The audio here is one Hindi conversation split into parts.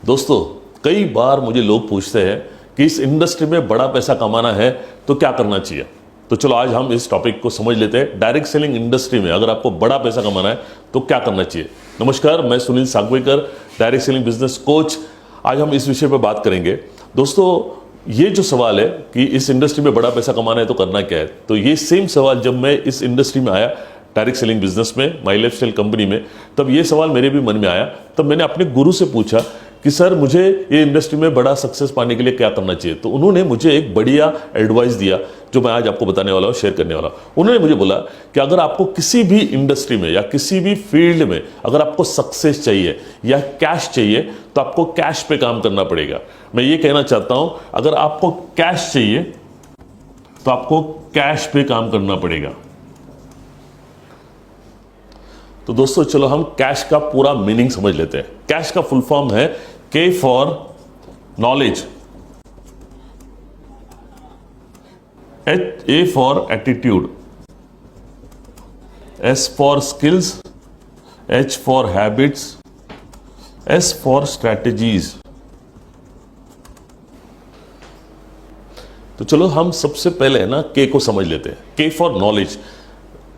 दोस्तों, कई बार मुझे लोग पूछते हैं कि इस इंडस्ट्री में बड़ा पैसा कमाना है तो क्या करना चाहिए। तो चलो आज हम इस टॉपिक को समझ लेते हैं। डायरेक्ट सेलिंग इंडस्ट्री में अगर आपको बड़ा पैसा कमाना है तो क्या करना चाहिए। नमस्कार, मैं Sunil Sangvekar, direct selling business coach. आज हम इस विषय पर बात करेंगे। दोस्तों, ये जो सवाल है कि इस इंडस्ट्री में बड़ा पैसा कमाना है तो करना क्या है, तो ये सेम सवाल जब मैं इस इंडस्ट्री में आया, डायरेक्ट सेलिंग बिजनेस में, माई लाइफस्टाइल कंपनी में, तब ये सवाल मेरे भी मन में आया। तब मैंने अपने गुरु से पूछा कि सर, मुझे ये इंडस्ट्री में बड़ा सक्सेस पाने के लिए क्या करना चाहिए। तो उन्होंने मुझे एक बढ़िया एडवाइस दिया जो मैं आज आपको बताने वाला हूँ, शेयर करने वाला हूँ। उन्होंने मुझे बोला कि अगर आपको किसी भी इंडस्ट्री में या किसी भी फील्ड में अगर आपको सक्सेस चाहिए या कैश चाहिए तो आपको कैश पे काम करना पड़ेगा। मैं ये कहना चाहता हूँ, अगर आपको कैश चाहिए तो आपको कैश पे काम करना पड़ेगा। तो दोस्तों, चलो हम कैश का पूरा मीनिंग समझ लेते हैं। कैश का फुल फॉर्म है के for knowledge, A for attitude, S for skills, H for habits, S for strategies. तो चलो हम सबसे पहले ना के को समझ लेते हैं। के फॉर नॉलेज।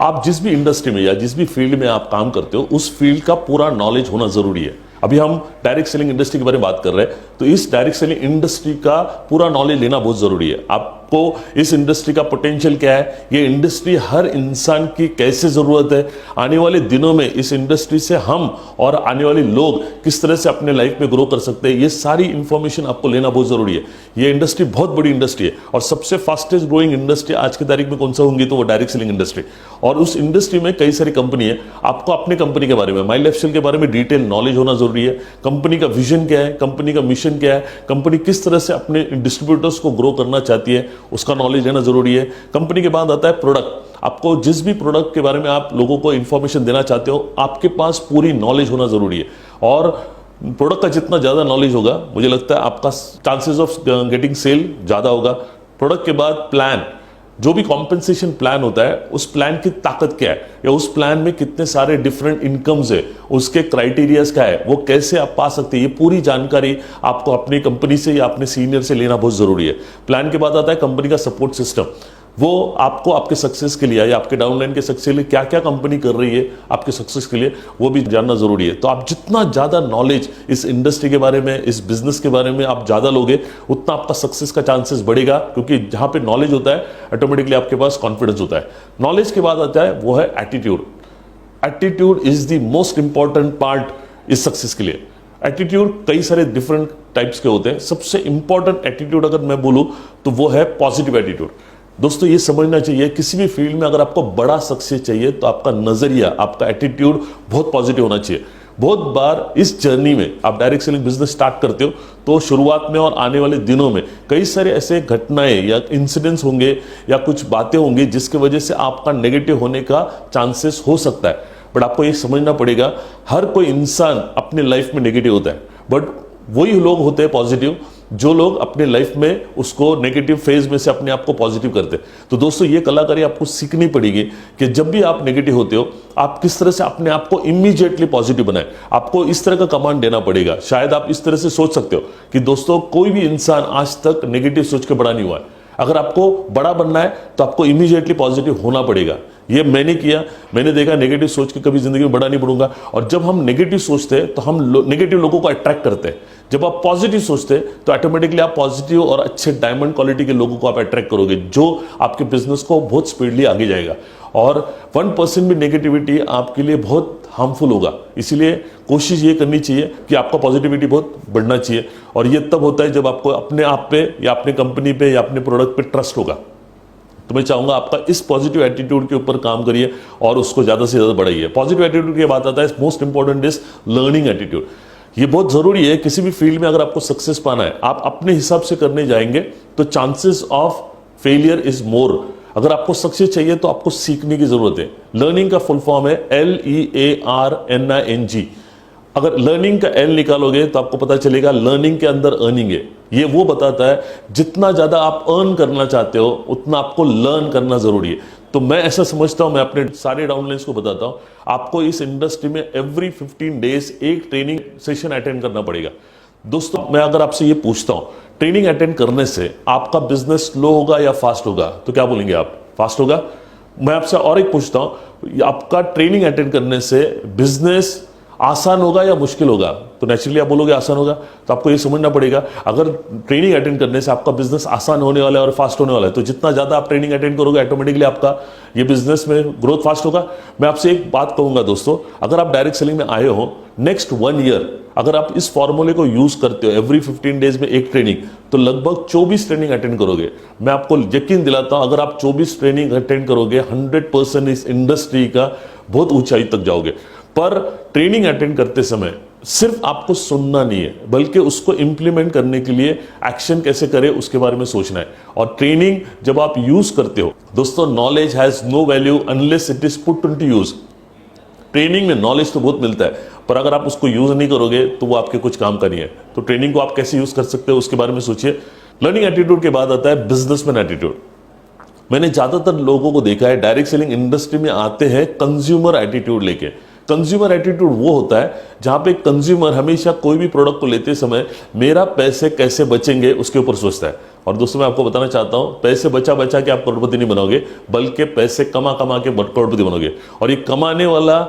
आप जिस भी इंडस्ट्री में या जिस भी फील्ड में आप काम करते हो उस फील्ड का पूरा नॉलेज होना जरूरी है। अभी हम डायरेक्ट सेलिंग इंडस्ट्री के बारे में बात कर रहे हैं, तो इस डायरेक्ट सेलिंग इंडस्ट्री का पूरा नॉलेज लेना बहुत जरूरी है। आपको इस इंडस्ट्री का पोटेंशियल क्या है, ये इंडस्ट्री हर इंसान की कैसे जरूरत है, आने वाले दिनों में इस इंडस्ट्री से हम और आने वाले लोग किस तरह से अपने लाइफ में ग्रो कर सकते हैं, ये सारी इंफॉर्मेशन आपको लेना बहुत जरूरी है। ये इंडस्ट्री बहुत बड़ी इंडस्ट्री है और सबसे फास्टेस्ट ग्रोइंग इंडस्ट्री आज की तारीख में कौन सा होंगी, तो वो डायरेक्ट सेलिंग इंडस्ट्री। और उस इंडस्ट्री में कई सारी कंपनी है। आपको अपने कंपनी के बारे में, माई लाइफस्टाइल के बारे में डिटेल नॉलेज होना जरूरी है। कंपनी का विजन क्या है, कंपनी का मिशन क्या है, कंपनी किस तरह से अपने डिस्ट्रीब्यूटर्स को ग्रो करना चाहती है, उसका नॉलेज लेना जरूरी है। कंपनी के बाद आता है प्रोडक्ट। आपको जिस भी प्रोडक्ट के बारे में आप लोगों को इंफॉर्मेशन देना चाहते हो, आपके पास पूरी नॉलेज होना जरूरी है। और प्रोडक्ट का जितना ज्यादा नॉलेज होगा, मुझे लगता है आपका चांसेस ऑफ गेटिंग सेल ज्यादा होगा। प्रोडक्ट के बाद प्लान, जो भी कॉम्पेंसेशन प्लान होता है, उस प्लान की ताकत क्या है, या उस प्लान में कितने सारे डिफरेंट इनकम्स है, उसके क्राइटेरियाज क्या है, वो कैसे आप पा सकते हैं, ये पूरी जानकारी आपको अपनी कंपनी से या अपने सीनियर से लेना बहुत जरूरी है। प्लान के बाद आता है कंपनी का सपोर्ट सिस्टम। वो आपको आपके सक्सेस के लिए या आपके डाउनलाइन के सक्सेस के लिए क्या क्या कंपनी कर रही है आपके सक्सेस के लिए, वो भी जानना जरूरी है। तो आप जितना ज्यादा नॉलेज इस इंडस्ट्री के बारे में, इस बिजनेस के बारे में आप ज्यादा लोगे, उतना आपका सक्सेस का चांसेस बढ़ेगा। क्योंकि जहां पे नॉलेज होता है, ऑटोमेटिकली आपके पास कॉन्फिडेंस होता है। नॉलेज के बाद आता है वो है attitude. Attitude is the most important part इस सक्सेस के लिए। एटीट्यूड कई सारे डिफरेंट टाइप्स के होते हैं। सबसे इंपॉर्टेंट एटीट्यूड अगर मैं बोलूं तो वो है पॉजिटिव एटीट्यूड। दोस्तों, ये समझना चाहिए, किसी भी फील्ड में अगर आपको बड़ा सक्सेस चाहिए तो आपका नजरिया, आपका एटीट्यूड बहुत पॉजिटिव होना चाहिए। बहुत बार इस जर्नी में आप डायरेक्ट सेलिंग बिजनेस स्टार्ट करते हो तो शुरुआत में और आने वाले दिनों में कई सारे ऐसे घटनाएं या इंसिडेंट्स होंगे या कुछ बातें होंगी जिसकी वजह से आपका नेगेटिव होने का चांसेस हो सकता है। बट आपको ये समझना पड़ेगा, हर कोई इंसान अपने लाइफ में नेगेटिव होता है, बट वही लोग होते हैं पॉजिटिव जो लोग अपने लाइफ में उसको नेगेटिव फेज में से अपने आप को पॉजिटिव करते हैं। तो दोस्तों, ये कलाकारी आपको सीखनी पड़ेगी कि जब भी आप नेगेटिव होते हो, आप किस तरह से अपने आप को इमीडिएटली पॉजिटिव बनाएं। आपको इस तरह का कमांड देना पड़ेगा। शायद आप इस तरह से सोच सकते हो कि दोस्तों, कोई भी इंसान आज तक नेगेटिव सोच के बड़ा नहीं हुआ है। अगर आपको बड़ा बनना है तो आपको इमीडिएटली पॉजिटिव होना पड़ेगा। ये मैंने किया, मैंने देखा नेगेटिव सोच के कभी जिंदगी में बड़ा नहीं बढ़ूंगा। और जब हम नेगेटिव सोचते हैं तो हम नेगेटिव लोगों को अट्रैक्ट करते हैं। जब आप पॉजिटिव सोचते हैं तो ऑटोमेटिकली आप पॉजिटिव और अच्छे डायमंड क्वालिटी के लोगों को आप अट्रैक्ट करोगे, जो आपके बिजनेस को बहुत स्पीडली आगे जाएगा। और 1% भी नेगेटिविटी आपके लिए बहुत हार्मफुल होगा। इसीलिए कोशिश ये करनी चाहिए कि आपका पॉजिटिविटी बहुत बढ़ना चाहिए। और ये तब होता है जब आपको अपने आप पे या अपने कंपनी पे या अपने प्रोडक्ट पे ट्रस्ट होगा। तो मैं चाहूंगा आपका इस पॉजिटिव एटीट्यूड के ऊपर काम करिए और उसको ज्यादा से ज्यादा बढ़ाइए। पॉजिटिव एटीट्यूड की बात आता है, most important is learning attitude. ये बहुत जरूरी है। किसी भी फील्ड में अगर आपको सक्सेस पाना है, आप अपने हिसाब से करने जाएंगे तो chances of failure is more. अगर आपको सक्सेस चाहिए तो आपको सीखने की जरूरत है। लर्निंग का फुल फॉर्म है LEARNING। अगर लर्निंग का एल निकालोगे तो आपको पता चलेगा लर्निंग के अंदर अर्निंग है। ये वो बताता है जितना ज्यादा आप अर्न करना चाहते हो उतना आपको लर्न करना जरूरी है। तो मैं ऐसा समझता हूं, मैं अपने सारे डाउनलाइंस को बताता हूं, आपको इस इंडस्ट्री में एवरी 15 डेज एक ट्रेनिंग सेशन अटेंड करना पड़ेगा। दोस्तों मैं अगर आपसे ये पूछता हूं ट्रेनिंग अटेंड करने से आपका बिजनेस स्लो होगा या फास्ट होगा, तो क्या बोलेंगे आप? फास्ट होगा। मैं आपसे और एक पूछता हूं, आपका ट्रेनिंग अटेंड करने से बिजनेस आसान होगा या मुश्किल होगा? तो नेचुरली आप बोलोगे आसान होगा। तो आपको ये समझना पड़ेगा, अगर ट्रेनिंग अटेंड करने से आपका बिजनेस आसान होने वाला है और फास्ट होने वाला है, तो जितना ज्यादा आप ट्रेनिंग अटेंड करोगे ऑटोमेटिकली आपका ये बिजनेस में ग्रोथ फास्ट होगा। मैं आपसे एक बात कहूंगा दोस्तों, अगर आप डायरेक्ट सेलिंग में आए हो, नेक्स्ट 1 ईयर अगर आप इस फॉर्मूले को यूज करते हो, एवरी 15 डेज में एक ट्रेनिंग, तो लगभग 24 ट्रेनिंग अटेंड करोगे। मैं आपको यकीन दिलाता हूं, अगर आप 24 ट्रेनिंग अटेंड करोगे 100% इस इंडस्ट्री का बहुत ऊंचाई तक जाओगे। पर ट्रेनिंग अटेंड करते समय सिर्फ आपको सुनना नहीं है, बल्कि उसको इंप्लीमेंट करने के लिए एक्शन कैसे करें उसके बारे में सोचना है। और ट्रेनिंग जब आप यूज करते हो दोस्तों, knowledge has no value unless it is put into use. Training में नॉलेज तो बहुत मिलता है, पर अगर आप उसको यूज नहीं करोगे तो वो आपके कुछ काम का नहीं है। तो ट्रेनिंग को आप कैसे यूज कर सकते हो उसके बारे में सोचिए। लर्निंग एटीट्यूड के बाद आता है बिजनेसमैन एटीट्यूड। मैंने ज्यादातर लोगों को देखा है डायरेक्ट सेलिंग इंडस्ट्री में आते हैं कंज्यूमर एटीट्यूड लेके। कंज्यूमर एटीट्यूड वो होता है जहां पे कंज्यूमर हमेशा कोई भी प्रोडक्ट को लेते समय मेरा पैसे कैसे बचेंगे उसके ऊपर सोचता है। और दोस्तों मैं आपको बताना चाहता हूं, पैसे बचा बचा के आप करोड़पति नहीं बनोगे, बल्कि पैसे कमा कमा के करोड़पति बनोगे। और ये कमाने वाला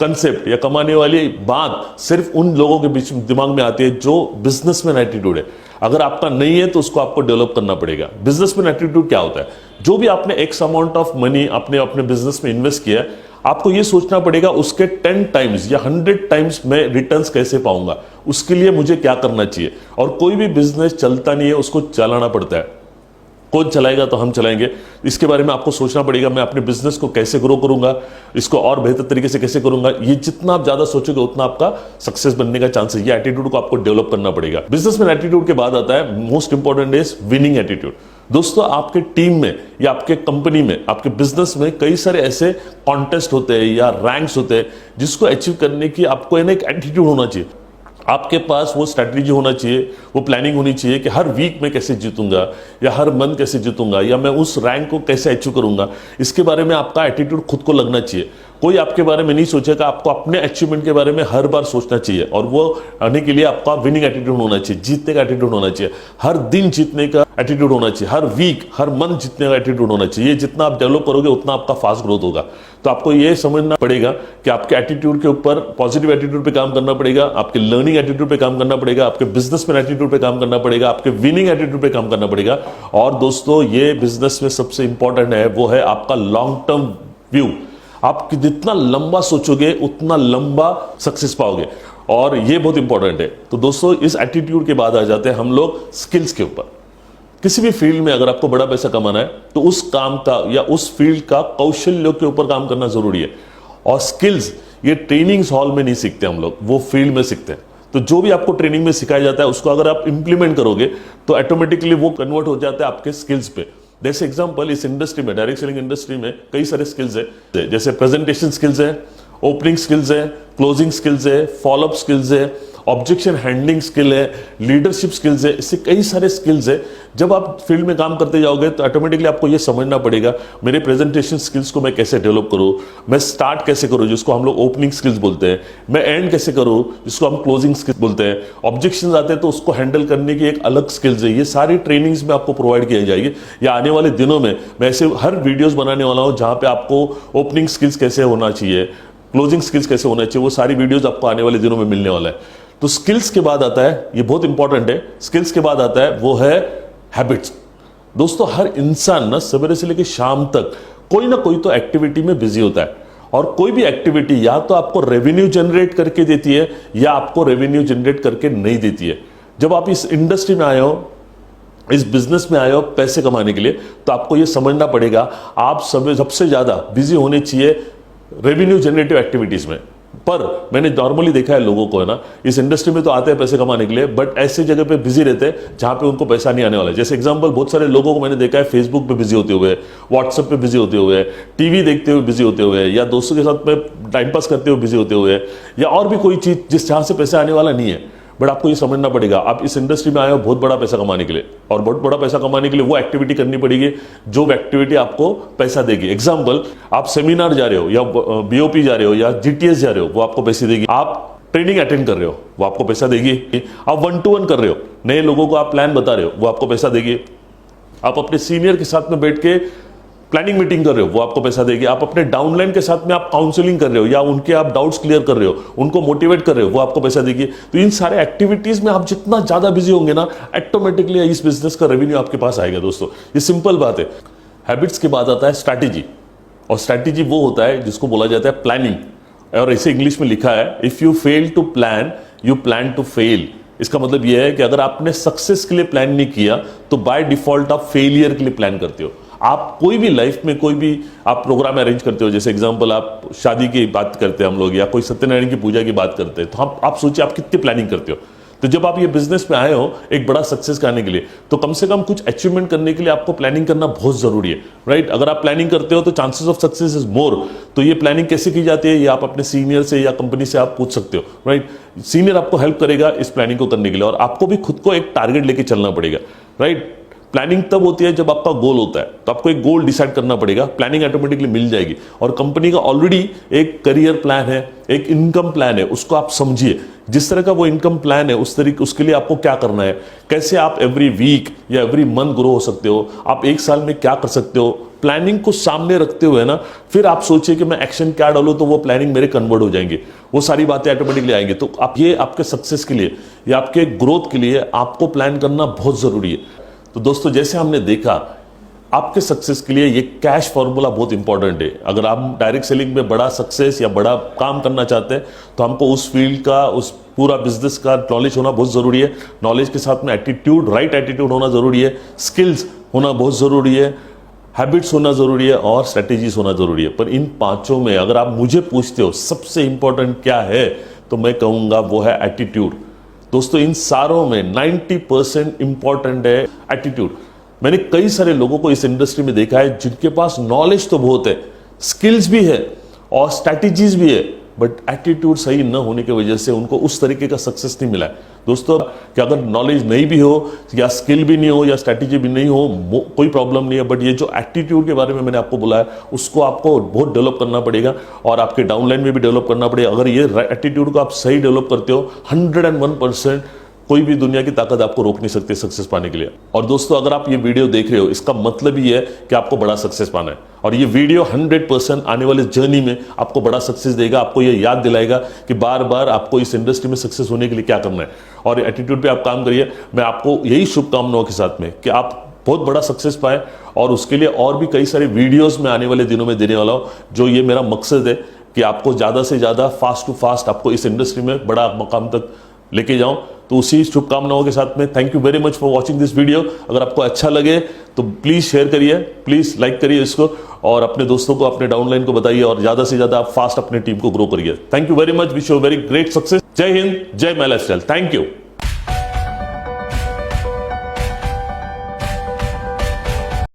कंसेप्ट या कमाने वाली बात सिर्फ उन लोगों के बीच दिमाग में आती है जो बिजनेसमैन एटीट्यूड है। अगर आपका नहीं है तो उसको आपको डेवलप करना पड़ेगा। बिजनेसमैन एटीट्यूड क्या होता है? जो भी आपने एक्स अमाउंट ऑफ मनी अपने अपने बिजनेस में इन्वेस्ट किया है, आपको यह सोचना पड़ेगा उसके 10 टाइम्स या 100 टाइम्स मैं रिटर्न्स कैसे पाऊंगा, उसके लिए मुझे क्या करना चाहिए। और कोई भी बिजनेस चलता नहीं है, उसको चलाना पड़ता है। कौन चलाएगा? तो हम चलाएंगे। इसके बारे में आपको सोचना पड़ेगा, मैं अपने बिजनेस को कैसे ग्रो करूंगा, इसको और बेहतर तरीके से कैसे करूंगा। ये जितना आप ज्यादा सोचोगे उतना आपका सक्सेस बनने का चांस है। ये एटीट्यूड को आपको डेवलप करना पड़ेगा। बिजनेसमैन एटीट्यूड के बाद आता है most important is winning attitude. दोस्तों आपके टीम में या आपके कंपनी में, आपके बिजनेस में कई सारे ऐसे कॉन्टेस्ट होते हैं या रैंक्स होते हैं जिसको अचीव करने की आपको एक एटीट्यूड होना चाहिए। आपके पास वो स्ट्रैटेजी होना चाहिए, वो प्लानिंग होनी चाहिए कि हर वीक में कैसे जीतूंगा या हर मंथ कैसे जीतूंगा या मैं उस रैंक को कैसे अचीव करूंगा। इसके बारे में आपका एटीट्यूड खुद को लगना चाहिए। कोई आपके बारे में नहीं सोचेगा, आपको अपने अचीवमेंट के बारे में हर बार सोचना चाहिए। और वो आने के लिए आपका विनिंग एटीट्यूड होना चाहिए, जीतने का एटीट्यूड होना चाहिए, हर दिन जीतने का एटीट्यूड होना चाहिए, हर वीक हर मंथ जीतने का एटीट्यूड होना चाहिए। ये जितना आप डेवलप करोगे उतना आपका फास्ट ग्रोथ होगा। तो आपको ये समझना पड़ेगा कि आपके एटीट्यूड के ऊपर, पॉजिटिव एटीट्यूड पे काम करना पड़ेगा, आपके लर्निंग एटीट्यूड पे काम करना पड़ेगा, आपके बिजनेसमैन एटीट्यूड पे काम करना पड़ेगा, आपके विनिंग एटीट्यूड पे काम करना पड़ेगा। और दोस्तों ये बिजनेस में सबसे इंपॉर्टेंट है, वो है आपका लॉन्ग टर्म व्यू। आप जितना लंबा सोचोगे उतना लंबा सक्सेस पाओगे, और ये बहुत इंपॉर्टेंट है। तो दोस्तों इस एटीट्यूड के बाद आ जाते हैं हम लोग स्किल्स के ऊपर। किसी भी फील्ड में अगर आपको बड़ा पैसा कमाना है तो उस काम का या उस फील्ड का कौशल्यों के ऊपर काम करना जरूरी है। और स्किल्स ये ट्रेनिंग्स हॉल में नहीं सीखते हम लोग, वो फील्ड में सीखते हैं। तो जो भी आपको ट्रेनिंग में सिखाया जाता है उसको अगर आप इंप्लीमेंट करोगे तो ऑटोमेटिकली वो कन्वर्ट हो जाता है आपके स्किल्स पे। जैसे एग्जांपल, इस इंडस्ट्री में, डायरेक्ट सेलिंग इंडस्ट्री में कई सारे स्किल्स है, जैसे प्रेजेंटेशन स्किल्स है, ओपनिंग स्किल्स है, क्लोजिंग स्किल्स है, फॉलोअप स्किल्स है, ऑब्जेक्शन हैंडलिंग स्किल है, लीडरशिप स्किल्स है। इससे कई सारे स्किल्स है। जब आप फील्ड में काम करते जाओगे तो ऑटोमेटिकली आपको ये समझना पड़ेगा मेरे प्रेजेंटेशन स्किल्स को मैं कैसे डेवलप करूं, मैं स्टार्ट कैसे करूं जिसको हम लोग ओपनिंग स्किल्स बोलते हैं, मैं एंड कैसे करूं जिसको हम क्लोजिंग स्किल्स बोलते हैं, ऑब्जेक्शन आते हैं तो उसको हैंडल करने की एक अलग स्किल्स है। ये सारी ट्रेनिंग्स में आपको प्रोवाइड किया जाएगी। या आने वाले दिनों में मैं ऐसे हर वीडियोज बनाने वाला हूं जहां पे आपको ओपनिंग स्किल्स कैसे होना चाहिए, क्लोजिंग स्किल्स कैसे होना चाहिए, वो सारी वीडियोज आपको आने वाले दिनों में मिलने वाला है। तो स्किल्स के बाद आता है, ये बहुत इंपॉर्टेंट है, स्किल्स के बाद आता है वो है हैबिट्स। दोस्तों हर इंसान ना सवेरे से लेकर शाम तक कोई ना कोई तो एक्टिविटी में बिजी होता है। और कोई भी एक्टिविटी या तो आपको रेवेन्यू जनरेट करके देती है या आपको रेवेन्यू जनरेट करके नहीं देती है। जब आप इस इंडस्ट्री में आए हो, इस बिजनेस में आए हो पैसे कमाने के लिए, तो आपको यह समझना पड़ेगा आप सबसे ज्यादा बिजी होने चाहिए रेवेन्यू जनरेटिव एक्टिविटीज में। पर मैंने नॉर्मली देखा है लोगों को, है ना, इस इंडस्ट्री में तो आते हैं पैसे कमाने के लिए, बट ऐसे जगह पे बिजी रहते हैं जहां पे उनको पैसा नहीं आने वाला है। जैसे एग्जांपल, बहुत सारे लोगों को मैंने देखा है फेसबुक पे बिजी होते हुए, व्हाट्सएप पे बिजी होते हुए, टीवी देखते हुए बिजी होते हुए, या दोस्तों के साथ में टाइम पास करते हुए बिजी होते हुए, या और भी कोई चीज जिस जहां से पैसा आने वाला नहीं है। बट आपको ये समझना पड़ेगा आप इस इंडस्ट्री में आए हो बहुत बड़ा पैसा कमाने के लिए, और बहुत बड़ा पैसा कमाने के लिए वो एक्टिविटी करनी पड़ेगी जो एक्टिविटी आपको पैसा देगी। एग्जांपल, आप सेमिनार जा रहे हो या बीओपी जा रहे हो या जीटीएस जा रहे हो, वो आपको पैसे देगी। आप ट्रेनिंग अटेंड कर रहे हो, वो आपको पैसा देगी। आप 1-to-1 कर रहे हो, नए लोगों को आप प्लान बता रहे हो, वो आपको पैसा देगी। आप अपने सीनियर के साथ में बैठ के प्लानिंग मीटिंग कर रहे हो, वो आपको पैसा देगी। आप अपने डाउनलाइन के साथ में आप काउंसलिंग कर रहे हो या उनके आप डाउट्स क्लियर कर रहे हो, उनको मोटिवेट कर रहे हो, वो आपको पैसा देगी। तो इन सारे एक्टिविटीज में आप जितना ज्यादा बिजी होंगे ना, ऑटोमेटिकली इस बिजनेस का रेवेन्यू आपके पास आएगा। दोस्तों ये सिंपल बात है। हैबिट्स के बाद आता है स्ट्रैटेजी, और स्ट्रैटेजी वो होता है जिसको बोला जाता है प्लानिंग, और इसे इंग्लिश में लिखा है if you fail to plan you plan to fail. इसका मतलब यह है कि अगर आपने सक्सेस के लिए प्लान नहीं किया तो बाय डिफॉल्ट आप फेलियर के लिए प्लान करते हो। आप कोई भी लाइफ में कोई भी आप प्रोग्राम अरेंज करते हो, जैसे एग्जांपल आप शादी की बात करते हैं हम लोग, या कोई सत्यनारायण की पूजा की बात करते हैं, तो आप सोचिए आप कितनी प्लानिंग करते हो। तो जब आप ये बिजनेस में आए हो एक बड़ा सक्सेस करने के लिए, तो कम से कम कुछ अचीवमेंट करने के लिए आपको प्लानिंग करना बहुत जरूरी है, राइट। अगर आप प्लानिंग करते हो तो chances of success is more. तो ये प्लानिंग कैसे की जाती है, ये आप अपने सीनियर से या कंपनी से आप पूछ सकते हो, राइट। सीनियर आपको हेल्प करेगा इस प्लानिंग को करने के लिए, और आपको भी खुद को एक टारगेट लेके चलना पड़ेगा, राइट। प्लानिंग तब होती है जब आपका गोल होता है, तो आपको एक गोल डिसाइड करना पड़ेगा, प्लानिंग ऑटोमेटिकली मिल जाएगी। और कंपनी का ऑलरेडी एक करियर प्लान है, एक इनकम प्लान है, उसको आप समझिए। जिस तरह का वो इनकम प्लान है उस तरीके उसके लिए आपको क्या करना है, कैसे आप एवरी वीक या एवरी मंथ ग्रो हो सकते हो, आप एक साल में क्या कर सकते हो। प्लानिंग को सामने रखते हुए ना फिर आप सोचिए कि मैं एक्शन क्या डालूं तो वो प्लानिंग मेरे कन्वर्ट हो जाएंगे, वो सारी बातें ऑटोमेटिकली आएंगी। तो आप ये आपके सक्सेस के लिए या आपके ग्रोथ के लिए आपको प्लान करना बहुत जरूरी है। तो दोस्तों जैसे हमने देखा, आपके सक्सेस के लिए ये कैश फॉर्मूला बहुत इंपॉर्टेंट है। अगर आप डायरेक्ट सेलिंग में बड़ा सक्सेस या बड़ा काम करना चाहते हैं तो हमको उस फील्ड का, उस पूरा बिजनेस का नॉलेज होना बहुत जरूरी है। नॉलेज के साथ में एटीट्यूड, राइट एटीट्यूड होना जरूरी है, स्किल्स होना बहुत जरूरी है, हैबिट्स होना जरूरी है, और स्ट्रेटेजीज होना जरूरी है। पर इन पांचों में अगर आप मुझे पूछते हो सबसे इंपॉर्टेंट क्या है, तो मैं कहूंगा वो है एटीट्यूड। दोस्तों इन सारों में 90% इंपॉर्टेंट है एटीट्यूड। मैंने कई सारे लोगों को इस इंडस्ट्री में देखा है जिनके पास नॉलेज तो बहुत है, स्किल्स भी है और स्ट्रैटेजीज भी है, बट एटीट्यूड सही न होने की वजह से उनको उस तरीके का सक्सेस नहीं मिला है। दोस्तों कि अगर नॉलेज नहीं भी हो या स्किल भी नहीं हो या स्ट्रैटेजी भी नहीं हो, कोई प्रॉब्लम नहीं है, बट ये जो एटीट्यूड के बारे में मैंने आपको बोला है उसको आपको बहुत डेवलप करना पड़ेगा, और आपके डाउनलाइन में भी डेवलप करना पड़ेगा। अगर ये एटीट्यूड को आप सही डेवलप करते हो, 101% कोई भी दुनिया की ताकत आपको रोक नहीं सकती सक्सेस पाने के लिए। और दोस्तों अगर आप ये वीडियो देख रहे हो, इसका मतलब ही है कि आपको बड़ा सक्सेस पाना है, और ये वीडियो 100% आने वाले जर्नी में आपको बड़ा सक्सेस देगा। आपको ये याद दिलाएगा कि बार बार आपको इस इंडस्ट्री में सक्सेस होने के लिए क्या करना है, और एटीट्यूड पे आप काम करिए। मैं आपको यही शुभकामनाओं के साथ में कि आप बहुत बड़ा सक्सेस पाए, और उसके लिए और भी कई सारे वीडियोस में आने वाले दिनों में देने वाला हूं। जो ये मेरा मकसद है कि आपको ज्यादा से ज्यादा फास्ट टू फास्ट आपको इस इंडस्ट्री में बड़ा मकाम तक लेके जाऊं। तो उसी शुभकामनाओं के साथ में thank you very much for watching this video. अगर आपको अच्छा लगे तो प्लीज शेयर करिए, प्लीज लाइक करिए इसको, और अपने दोस्तों को, अपने डाउनलाइन को बताइए, और ज्यादा से ज्यादा आप फास्ट अपने टीम को ग्रो करिए। Thank you very much, wish you very great success. जय हिंद, जय माय लाइफस्टाइल। Thank you.